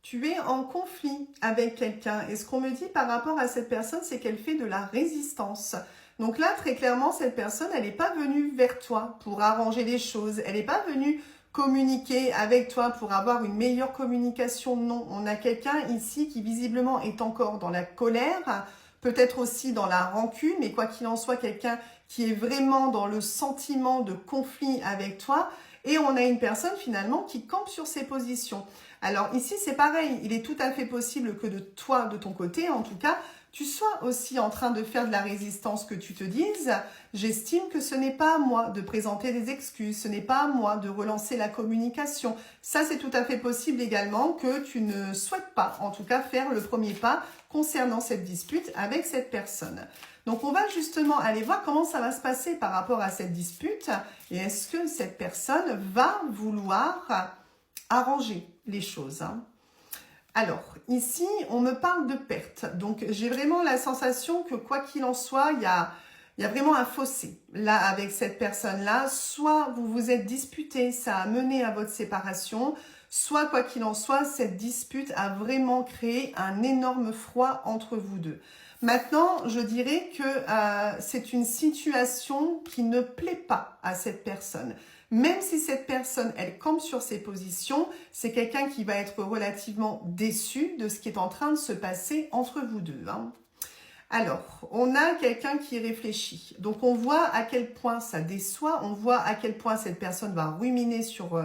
Tu es en conflit avec quelqu'un. Et ce qu'on me dit par rapport à cette personne, c'est qu'elle fait de la résistance. Donc là, très clairement, cette personne, elle n'est pas venue vers toi pour arranger les choses. Elle n'est pas venue communiquer avec toi pour avoir une meilleure communication. Non, on a quelqu'un ici qui visiblement est encore dans la colère, peut-être aussi dans la rancune, mais quoi qu'il en soit, quelqu'un qui est vraiment dans le sentiment de conflit avec toi. Et on a une personne finalement qui campe sur ses positions. Alors ici, c'est pareil, il est tout à fait possible que de toi, de ton côté, en tout cas, tu sois aussi en train de faire de la résistance, que tu te dises « J'estime que ce n'est pas à moi de présenter des excuses, ce n'est pas à moi de relancer la communication. » Ça, c'est tout à fait possible également que tu ne souhaites pas, en tout cas, faire le premier pas concernant cette dispute avec cette personne. Donc, on va justement aller voir comment ça va se passer par rapport à cette dispute et est-ce que cette personne va vouloir arranger les choses, hein. Alors, ici, on me parle de perte. Donc, j'ai vraiment la sensation que quoi qu'il en soit, il y a vraiment un fossé là avec cette personne-là. Soit vous vous êtes disputé, ça a mené à votre séparation, soit quoi qu'il en soit, cette dispute a vraiment créé un énorme froid entre vous deux. Maintenant, je dirais que c'est une situation qui ne plaît pas à cette personne. Même si cette personne, elle campe sur ses positions, c'est quelqu'un qui va être relativement déçu de ce qui est en train de se passer entre vous deux, hein. Alors, on a quelqu'un qui réfléchit. Donc, on voit à quel point ça déçoit, on voit à quel point cette personne va ruminer sur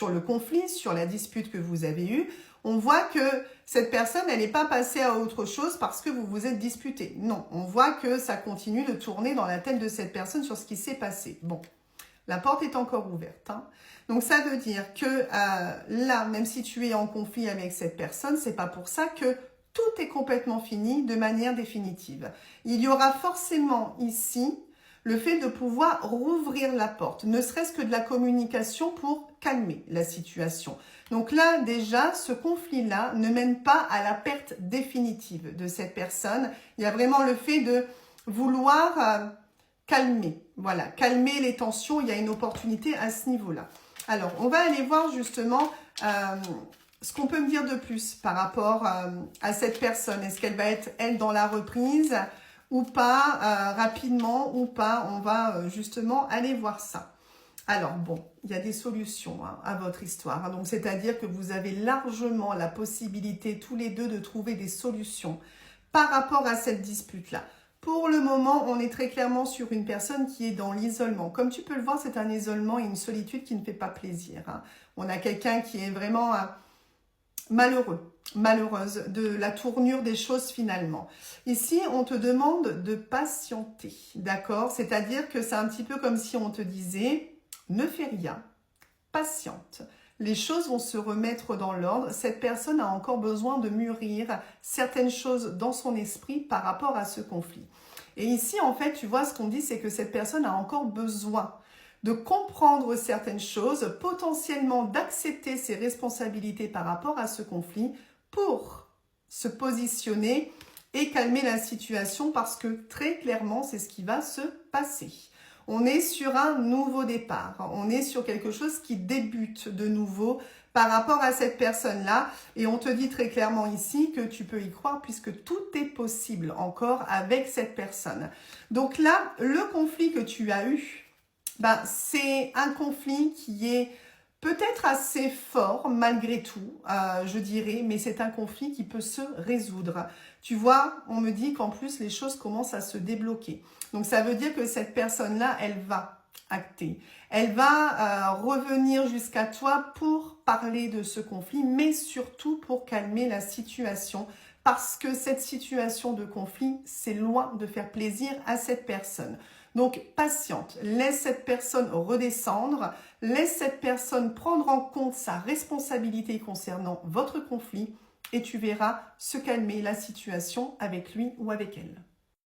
le conflit, sur la dispute que vous avez eue. On voit que cette personne, elle n'est pas passée à autre chose parce que vous vous êtes disputé. Non, on voit que ça continue de tourner dans la tête de cette personne sur ce qui s'est passé. Bon. La porte est encore ouverte, hein. Donc, ça veut dire que là, même si tu es en conflit avec cette personne, c'est pas pour ça que tout est complètement fini de manière définitive. Il y aura forcément ici le fait de pouvoir rouvrir la porte, ne serait-ce que de la communication pour calmer la situation. Donc là, déjà, ce conflit-là ne mène pas à la perte définitive de cette personne. Il y a vraiment le fait de vouloir calmer, voilà, calmer les tensions. Il y a une opportunité à ce niveau-là. Alors, on va aller voir justement ce qu'on peut me dire de plus par rapport à cette personne. Est-ce qu'elle va être, elle, dans la reprise ou pas, rapidement ou pas? On va justement aller voir ça. Alors, bon, il y a des solutions hein, à votre histoire. Hein. Donc, c'est-à-dire que vous avez largement la possibilité, tous les deux, de trouver des solutions par rapport à cette dispute-là. Pour le moment, on est très clairement sur une personne qui est dans l'isolement. Comme tu peux le voir, c'est un isolement et une solitude qui ne fait pas plaisir, hein. On a quelqu'un qui est vraiment malheureux, malheureuse de la tournure des choses finalement. Ici, on te demande de patienter, d'accord? C'est-à-dire que c'est un petit peu comme si on te disait « ne fais rien, patiente ». Les choses vont se remettre dans l'ordre. Cette personne a encore besoin de mûrir certaines choses dans son esprit par rapport à ce conflit. Et ici, en fait, tu vois, ce qu'on dit, c'est que cette personne a encore besoin de comprendre certaines choses, potentiellement d'accepter ses responsabilités par rapport à ce conflit pour se positionner et calmer la situation parce que très clairement, c'est ce qui va se passer. On est sur un nouveau départ, on est sur quelque chose qui débute de nouveau par rapport à cette personne-là et on te dit très clairement ici que tu peux y croire puisque tout est possible encore avec cette personne. Donc là, le conflit que tu as eu, c'est un conflit qui est peut-être assez fort malgré tout, je dirais, mais c'est un conflit qui peut se résoudre. Tu vois, on me dit qu'en plus, les choses commencent à se débloquer. Donc, ça veut dire que cette personne-là, elle va acter. Elle va revenir jusqu'à toi pour parler de ce conflit, mais surtout pour calmer la situation. Parce que cette situation de conflit, c'est loin de faire plaisir à cette personne. Donc, patiente, laisse cette personne redescendre, laisse cette personne prendre en compte sa responsabilité concernant votre conflit et tu verras se calmer la situation avec lui ou avec elle.